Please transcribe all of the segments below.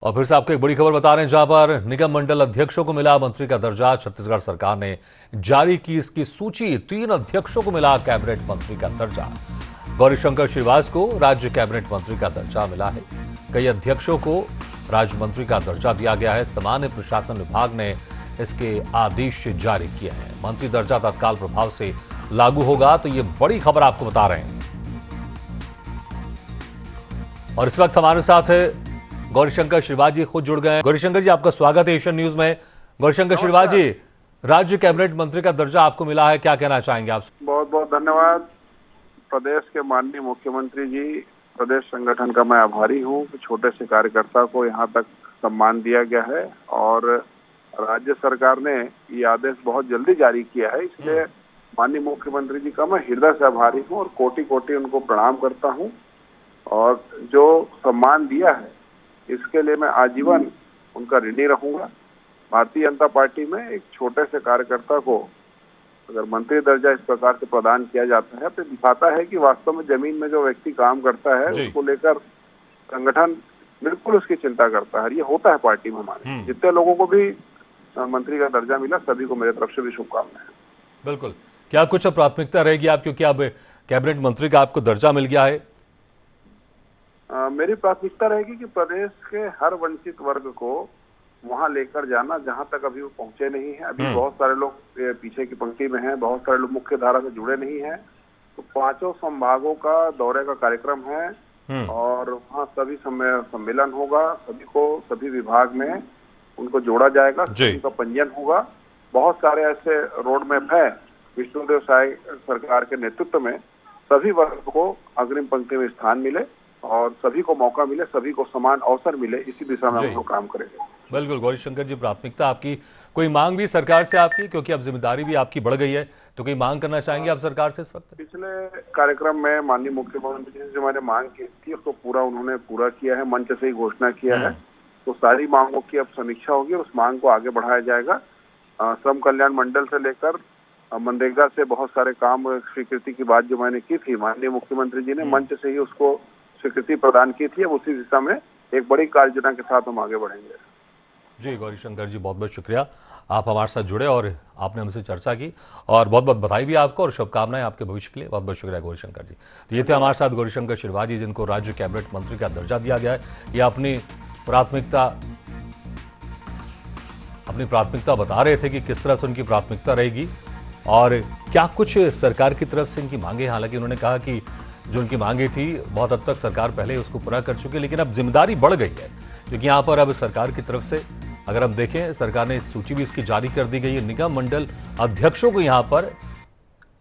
और फिर से आपको एक बड़ी खबर बता रहे हैं, जहां पर निगम मंडल अध्यक्षों को मिला मंत्री का दर्जा। छत्तीसगढ़ सरकार ने जारी की इसकी सूची। 3 अध्यक्षों को मिला कैबिनेट मंत्री का दर्जा। गौरीशंकर श्रीवास को राज्य कैबिनेट मंत्री का दर्जा मिला है। कई अध्यक्षों को राज्य मंत्री का दर्जा दिया गया है। सामान्य प्रशासन विभाग ने इसके आदेश जारी किए हैं। मंत्री दर्जा तत्काल प्रभाव से लागू होगा, तो ये बड़ी खबर आपको बता रहे हैं। और इस वक्त हमारे साथ गौरीशंकर श्रीवास जी खुद जुड़ गए हैं। गौरीशंकर जी, आपका स्वागत है एशियन न्यूज में। गौरीशंकर श्रीवास जी, राज्य कैबिनेट मंत्री का दर्जा आपको मिला है, क्या कहना चाहेंगे आप? बहुत बहुत धन्यवाद। प्रदेश के माननीय मुख्यमंत्री जी, प्रदेश संगठन का मैं आभारी हूं कि छोटे से कार्यकर्ता को यहां तक सम्मान दिया गया है और राज्य सरकार ने ये आदेश बहुत जल्दी जारी किया है। इसलिए माननीय मुख्यमंत्री जी का मैं हृदय से आभारी हूं और कोटि कोटि उनको प्रणाम करता हूं। और जो सम्मान दिया है इसके लिए मैं आजीवन उनका ऋणी रहूंगा। भारतीय जनता पार्टी में एक छोटे से कार्यकर्ता को अगर मंत्री दर्जा इस प्रकार से प्रदान किया जाता है तो दिखाता है कि वास्तव में जमीन में जो व्यक्ति काम करता है उसको लेकर संगठन बिल्कुल उसकी चिंता करता है। ये होता है पार्टी में। हमारे जितने लोगों को भी मंत्री का दर्जा मिला, सभी को मेरे तरफ से भी शुभकामनाएं। बिल्कुल। क्या कुछ प्राथमिकता रहेगी आप, क्योंकि अब कैबिनेट मंत्री का आपको दर्जा मिल गया है? मेरी प्राथमिकता रहेगी कि प्रदेश के हर वंचित वर्ग को वहां लेकर जाना जहां तक अभी वो पहुंचे नहीं है। अभी बहुत सारे लोग पीछे की पंक्ति में हैं, बहुत सारे लोग मुख्य धारा से जुड़े नहीं हैं। तो 5 संभागों का दौरे का कार्यक्रम है और वहाँ सभी सम्मेलन होगा। सभी को सभी विभाग में उनको जोड़ा जाएगा, उनका पंजीयन होगा। बहुत सारे ऐसे रोड मैप है विष्णुदेव साय सरकार के नेतृत्व में। सभी वर्ग को अग्रिम पंक्ति में स्थान मिले और सभी को मौका मिले, सभी को समान अवसर मिले, इसी दिशा में हम लोग काम करेंगे। बिल्कुल गौरीशंकर जी, प्राथमिकता आपकी। कोई मांग भी सरकार से आपकी, क्योंकि अब जिम्मेदारी भी आपकी बढ़ गई है, तो कोई मांग करना चाहेंगे आप सरकार से इस वक्त? पिछले कार्यक्रम में माननीय मुख्यमंत्री जी से मैंने मांग की थी, उसको उन्होंने पूरा किया है, मंच से ही घोषणा किया है। तो सारी मांगों की अब समीक्षा होगी और उस मांग को आगे बढ़ाया जाएगा। श्रम कल्याण मंडल से लेकर मनरेगा से बहुत सारे काम स्वीकृति की बात जो मैंने की थी, माननीय मुख्यमंत्री जी ने मंच से ही उसको स्वीकृति प्रदान की थी। अब उसी दिशा में एक बड़ी कार्य योजना के साथ हम आगे बढ़ेंगे। जी गौरीशंकर जी, बहुत बहुत शुक्रिया, आप हमारे साथ जुड़े और आपने हमसे चर्चा की। और बहुत बहुत बधाई भी आपको और शुभकामनाएं आपके भविष्य के लिए। बहुत बहुत शुक्रिया गौरीशंकर जी। तो ये थे हमारे साथ गौरीशंकर श्रीवास जी, जिनको राज्य कैबिनेट मंत्री का दर्जा दिया गया है। ये अपनी प्राथमिकता बता रहे थे कि किस तरह से उनकी प्राथमिकता रहेगी और क्या कुछ सरकार की तरफ से इनकी मांगे। हालांकि उन्होंने कहा कि जो उनकी मांगे थी बहुत हद तक सरकार पहले उसको पूरा कर चुकी है, लेकिन अब जिम्मेदारी बढ़ गई है, क्योंकि यहाँ पर अब सरकार की तरफ से अगर हम देखें, सरकार ने सूची भी इसकी जारी कर दी गई है। निगम मंडल अध्यक्षों को यहाँ पर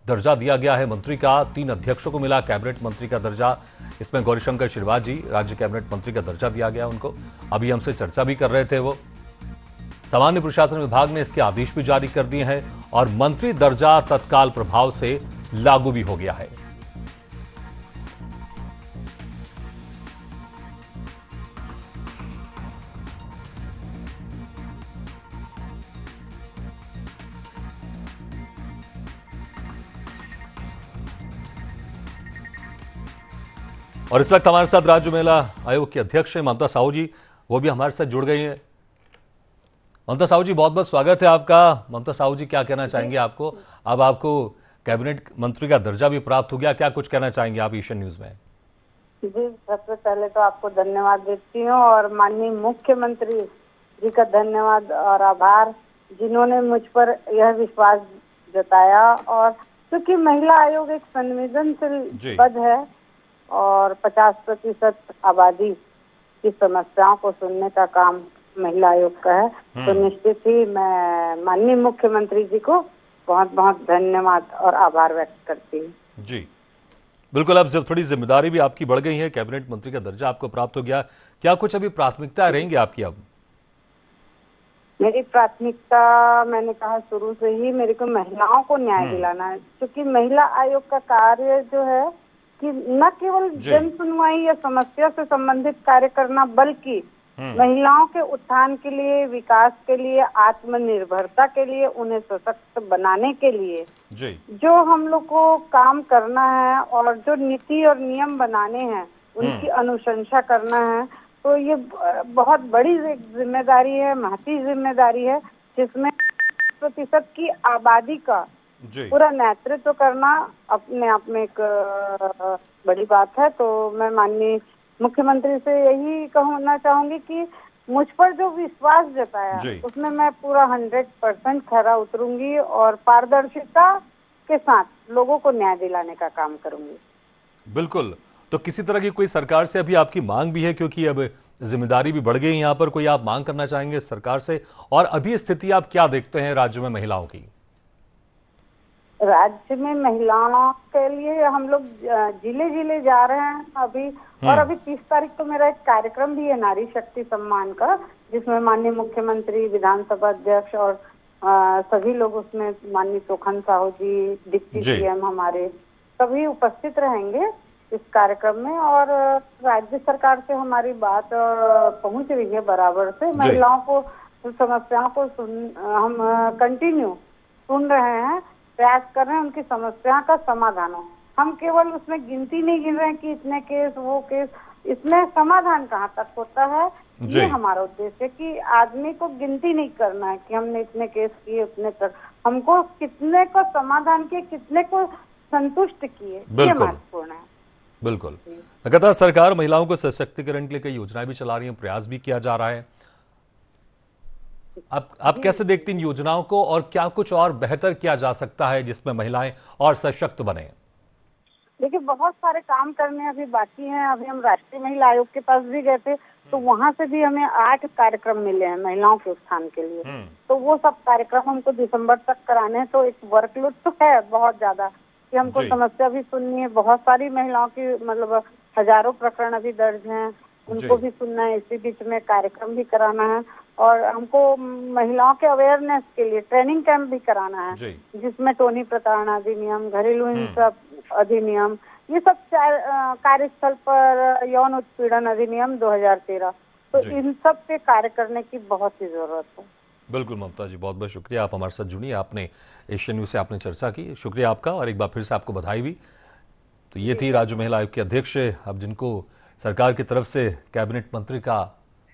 दर्जा दिया गया है मंत्री का। 3 अध्यक्षों को मिला कैबिनेट मंत्री का दर्जा। इसमें गौरीशंकर श्रीवास जी, राज्य कैबिनेट मंत्री का दर्जा दिया गया उनको। अभी हमसे चर्चा भी कर रहे थे वो। सामान्य प्रशासन विभाग ने इसके आदेश भी जारी कर दिए हैं और मंत्री दर्जा तत्काल प्रभाव से लागू भी हो गया है। और इस वक्त हमारे साथ राज्य महिला आयोग के अध्यक्ष हैं ममता साहू जी, वो भी हमारे साथ जुड़ गई हैं। ममता साहू जी, बहुत बहुत स्वागत है आपका। ममता साहू जी, क्या कहना चाहेंगे आपको? अब आपको कैबिनेट मंत्री का दर्जा भी प्राप्त हो गया, क्या कुछ कहना चाहेंगे आप एशियन न्यूज में? जी, सबसे पहले तो आपको धन्यवाद देती हूँ और माननीय मुख्यमंत्री जी का धन्यवाद और आभार, जिन्होंने मुझ पर यह विश्वास जताया। और क्योंकि महिला आयोग एक संवेदनशील पद है और 50% आबादी की समस्याओं को सुनने का काम महिला आयोग का है, तो निश्चित ही मैं माननीय मुख्यमंत्री जी को बहुत बहुत धन्यवाद और आभार व्यक्त करती हूँ। जी बिल्कुल। अब जब थोड़ी जिम्मेदारी भी आपकी बढ़ गई है, कैबिनेट मंत्री का दर्जा आपको प्राप्त हो गया, क्या कुछ अभी प्राथमिकता रहेंगी आपकी? अब मेरी प्राथमिकता, मैंने कहा शुरू से ही, मेरे को महिलाओं को न्याय दिलाना है। क्योंकि महिला आयोग का कार्य जो है कि न केवल जन सुनवाई या समस्या से संबंधित कार्य करना, बल्कि महिलाओं के उत्थान के लिए, विकास के लिए, आत्मनिर्भरता के लिए, उन्हें सशक्त बनाने के लिए जो हम लोग को काम करना है और जो नीति और नियम बनाने हैं उनकी अनुशंसा करना है। तो ये बहुत बड़ी जिम्मेदारी है, महती जिम्मेदारी है, जिसमें 1% की आबादी का जी पूरा नेतृत्व करना अपने आप में एक बड़ी बात है। तो मैं माननीय मुख्यमंत्री से यही कहना चाहूंगी कि मुझ पर जो विश्वास जताया जी उसमें मैं पूरा 100% खरा उतरूंगी और पारदर्शिता के साथ लोगों को न्याय दिलाने का काम करूंगी। बिल्कुल। तो किसी तरह की कोई सरकार से अभी आपकी मांग भी है, क्योंकि अब जिम्मेदारी भी बढ़ गई यहाँ पर, कोई आप मांग करना चाहेंगे सरकार से? और अभी स्थिति आप क्या देखते हैं राज्य में महिलाओं की? राज्य में महिलाओं के लिए हम लोग जिले जिले जा रहे हैं अभी, और अभी 30 तारीख को मेरा एक कार्यक्रम भी है नारी शक्ति सम्मान का, जिसमें माननीय मुख्यमंत्री, विधानसभा अध्यक्ष और सभी लोग उसमें, माननीय तोखन साहू जी, डिप्टी जी। सीएम हमारे सभी उपस्थित रहेंगे इस कार्यक्रम में। और राज्य सरकार से हमारी बात पहुंच रही है बराबर से, महिलाओं को समस्याओं को हम कंटिन्यू सुन रहे हैं, प्रयास कर रहे हैं उनकी समस्या का समाधान हो। हम केवल उसमें गिनती नहीं गिन रहे हैं कि इतने केस, वो केस, इसमें समाधान कहाँ तक होता है, ये हमारा उद्देश्य है कि आदमी को गिनती नहीं करना है कि हमने इतने केस किए, उतने तक, हमको कितने को समाधान किए, कितने को संतुष्ट किए, ये महत्वपूर्ण है। बिल्कुल। लगातार सरकार महिलाओं को सशक्तिकरण के लिए कई योजनाएं भी चला रही है, प्रयास भी किया जा रहा है। आप कैसे देखती इन योजनाओं को, और क्या कुछ और बेहतर किया जा सकता है जिसमें महिलाएं और सशक्त बने? देखिए, बहुत सारे काम करने अभी बाकी हैं। अभी हम राष्ट्रीय महिला आयोग के पास भी गए थे, तो वहाँ से भी हमें 8 कार्यक्रम मिले हैं महिलाओं के उत्थान के लिए। तो वो सब कार्यक्रम हमको दिसंबर तक कराने हैं। तो एक वर्कलोड तो है बहुत ज्यादा कि हमको समस्या भी सुननी है। बहुत सारी महिलाओं की, मतलब हजारों प्रकरण अभी दर्ज हैं, उनको भी सुनना है, इसी बीच में कार्यक्रम भी कराना है। और हमको महिलाओं के अवेयरनेस के लिए ट्रेनिंग कैंप भी कराना है, जिसमें टोनी प्रताड़ना अधिनियम, घरेलू हिंसा अधिनियम, ये सब कार्यस्थल पर यौन उत्पीड़न अधिनियम 2013, तो इन सब पे कार्य करने की बहुत ही जरूरत है। बिल्कुल ममता जी, बहुत बहुत शुक्रिया, आप हमारे साथ जुड़ी, आपने एशियन न्यूज से आपने चर्चा की, शुक्रिया आपका, और एक बार फिर से आपको बधाई भी। तो ये थी राज्य महिला आयोग की अध्यक्ष, अब जिनको सरकार की तरफ से कैबिनेट मंत्री का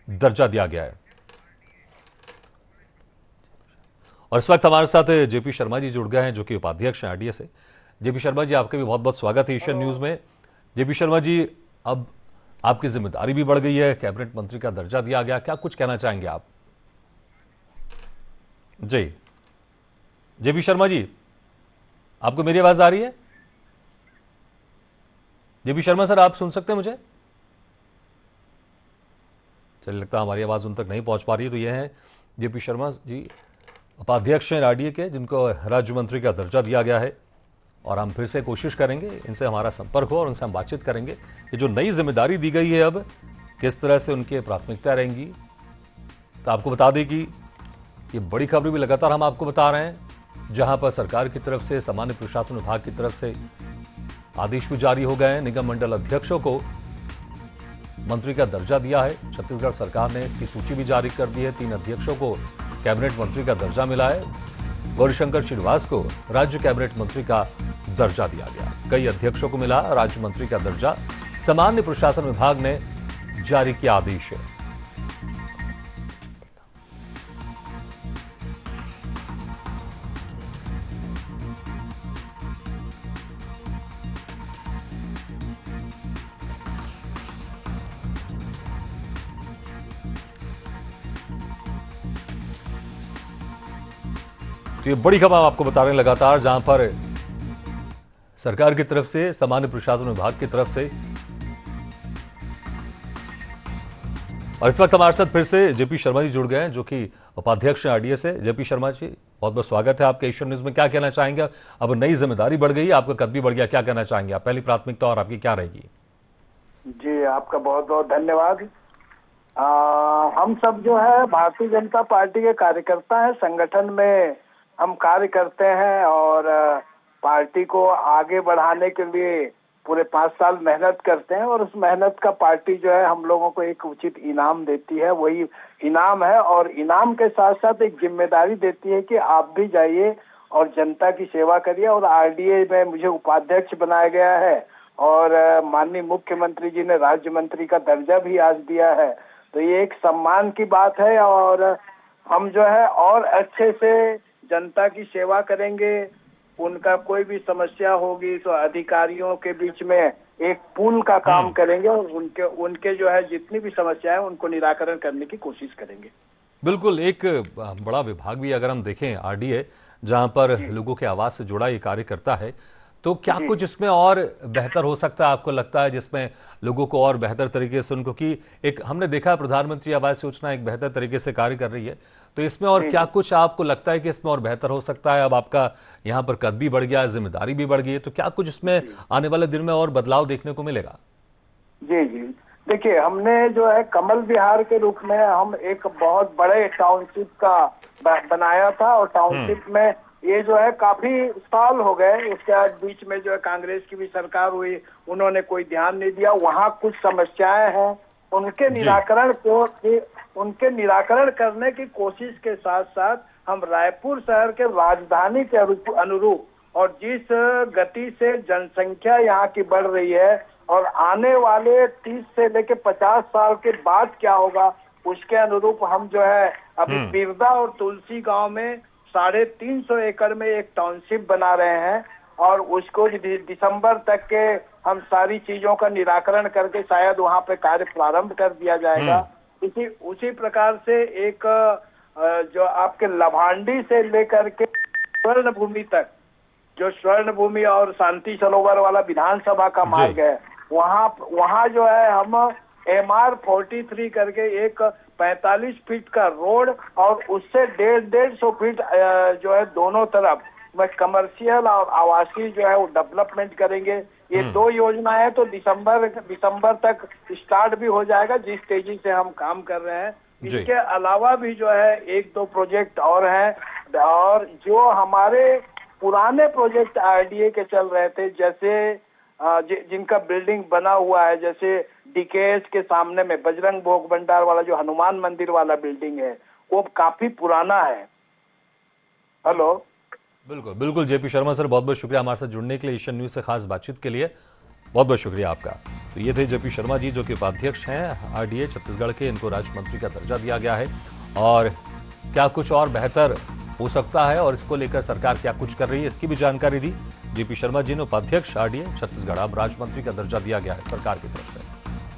दर्जा दिया गया है। और इस वक्त हमारे साथ जेपी शर्मा जी जुड़ गए हैं, जो कि उपाध्यक्ष हैं आरडीए से। जेपी शर्मा जी, आपका भी बहुत बहुत स्वागत है एशियन न्यूज में। जेपी शर्मा जी, अब आपकी जिम्मेदारी भी बढ़ गई है, कैबिनेट मंत्री का दर्जा दिया गया, क्या कुछ कहना चाहेंगे आप? जी जेपी शर्मा जी, आपको मेरी आवाज आ रही है? जेपी शर्मा सर, आप सुन सकते हैं मुझे? चलिए, लगता है हमारी आवाज उन तक नहीं पहुंच पा रही है। तो यह है जेपी शर्मा जी, उपाध्यक्ष हैं आरडीए के, जिनको राज्य मंत्री का दर्जा दिया गया है। और हम फिर से कोशिश करेंगे इनसे हमारा संपर्क हो और उनसे हम बातचीत करेंगे कि जो नई जिम्मेदारी दी गई है अब किस तरह से उनकी प्राथमिकता रहेंगी। तो आपको बता दें कि ये बड़ी खबर भी लगातार हम आपको बता रहे हैं, जहां पर सरकार की तरफ से, सामान्य प्रशासन विभाग की तरफ से आदेश भी जारी हो गए हैं। निगम मंडल अध्यक्षों को मंत्री का दर्जा दिया है। छत्तीसगढ़ सरकार ने इसकी सूची भी जारी कर दी है। 3 अध्यक्षों को कैबिनेट मंत्री का दर्जा मिला है। गौरीशंकर श्रीनिवास को राज्य कैबिनेट मंत्री का दर्जा दिया गया। कई अध्यक्षों को मिला राज्य मंत्री का दर्जा। सामान्य प्रशासन विभाग ने जारी किया आदेश है। तो ये बड़ी खबर आपको बता रहे हैं लगातार, जहां पर सरकार की तरफ से, सामान्य प्रशासन विभाग की तरफ से। और इस वक्त हमारे साथ फिर से जेपी शर्मा जी जुड़ गए हैं, जो कि उपाध्यक्ष हैं आरडीए से। जेपी शर्मा जी, बहुत बहुत स्वागत है आपके एशियन न्यूज में। क्या कहना चाहेंगे? अब नई जिम्मेदारी बढ़ गई, आपका कद भी बढ़ गया, क्या कहना चाहेंगे आप? पहली प्राथमिकता और आपकी क्या रहेगी? जी, आपका बहुत बहुत धन्यवाद। हम सब जो है भारतीय जनता पार्टी के कार्यकर्ता हैं, संगठन में हम कार्य करते हैं और पार्टी को आगे बढ़ाने के लिए पूरे 5 साल मेहनत करते हैं। और उस मेहनत का पार्टी जो है हम लोगों को एक उचित इनाम देती है, वही इनाम है। और इनाम के साथ साथ एक जिम्मेदारी देती है कि आप भी जाइए और जनता की सेवा करिए। और आरडीए में मुझे उपाध्यक्ष बनाया गया है और माननीय मुख्यमंत्री जी ने राज्य मंत्री का दर्जा भी आज दिया है, तो ये एक सम्मान की बात है। और हम जो है और अच्छे से जनता की सेवा करेंगे। उनका कोई भी समस्या होगी तो अधिकारियों के बीच में एक पुल का काम करेंगे और उनके जो है जितनी भी समस्याएं उनको निराकरण करने की कोशिश करेंगे। बिल्कुल, एक बड़ा विभाग भी अगर हम देखें आरडीए, जहां पर लोगों के आवाज से जुड़ा ये कार्य करता है, तो क्या कुछ इसमें और बेहतर हो सकता है आपको लगता है, जिसमें लोगों को और बेहतर तरीके से उनको, कि एक हमने देखा प्रधानमंत्री आवास योजना एक बेहतर तरीके से कार्य कर रही है, तो इसमें और क्या कुछ आपको लगता है कि इसमें और बेहतर हो सकता है? अब आपका यहाँ पर कद भी बढ़ गया है, जिम्मेदारी भी बढ़ गई है, तो क्या कुछ इसमें आने वाले दिन में और बदलाव देखने को मिलेगा? जी जी, देखिए, हमने जो है कमल विहार के रूप में हम एक बहुत बड़े टाउनशिप का बनाया था, और टाउनशिप में ये जो है काफी साल हो गए। उसके बाद बीच में जो है कांग्रेस की भी सरकार हुई, उन्होंने कोई ध्यान नहीं दिया। वहाँ कुछ समस्याएं हैं, उनके निराकरण करने की कोशिश के साथ साथ हम रायपुर शहर के राजधानी के अनुरूप, और जिस गति से जनसंख्या यहाँ की बढ़ रही है और आने वाले 30 से लेकर 50 साल के बाद क्या होगा, उसके अनुरूप हम जो है अभी बिरदा और तुलसी गांव में 350 एकड़ में एक टाउनशिप बना रहे हैं, और उसको दिसंबर तक के हम सारी चीजों का निराकरण करके शायद वहां पे कार्य प्रारंभ कर दिया जाएगा। उसी प्रकार से एक जो आपके लभांडी से लेकर के स्वर्ण भूमि तक, जो स्वर्ण भूमि और शांति सरोवर वाला विधानसभा का मार्ग है, वहाँ जो है हम MR 43 करके एक 45 फीट का रोड और उससे 150 फीट जो है दोनों तरफ में कमर्शियल और आवासीय जो है वो डेवलपमेंट करेंगे। ये दो योजनाएं तो दिसंबर तक स्टार्ट भी हो जाएगा, जिस तेजी से हम काम कर रहे हैं। इसके अलावा भी जो है 1-2 प्रोजेक्ट और हैं, और जो हमारे पुराने प्रोजेक्ट आरडीए के चल रहे थे, जैसे जिनका बिल्डिंग बना हुआ है, जैसे डीकेएस के सामने में बजरंग भोग भंडार वाला जो हनुमान मंदिर वाला बिल्डिंग है, वो काफी पुराना है। हेलो, बिल्कुल बिल्कुल जेपी शर्मा सर, बहुत बहुत शुक्रिया हमारे साथ जुड़ने के लिए, एशियन न्यूज से खास बातचीत के लिए बहुत बहुत शुक्रिया आपका। तो ये थे जेपी शर्मा जी, जो कि उपाध्यक्ष हैं आरडीए छत्तीसगढ़ के, इनको राज्य मंत्री का दर्जा दिया गया है, और क्या कुछ और बेहतर हो सकता है और इसको लेकर सरकार क्या कुछ कर रही है, इसकी भी जानकारी दी जेपी शर्मा जी ने, उपाध्यक्ष आरडीए छत्तीसगढ़। अब राज्य मंत्री का दर्जा दिया गया है सरकार की तरफ से।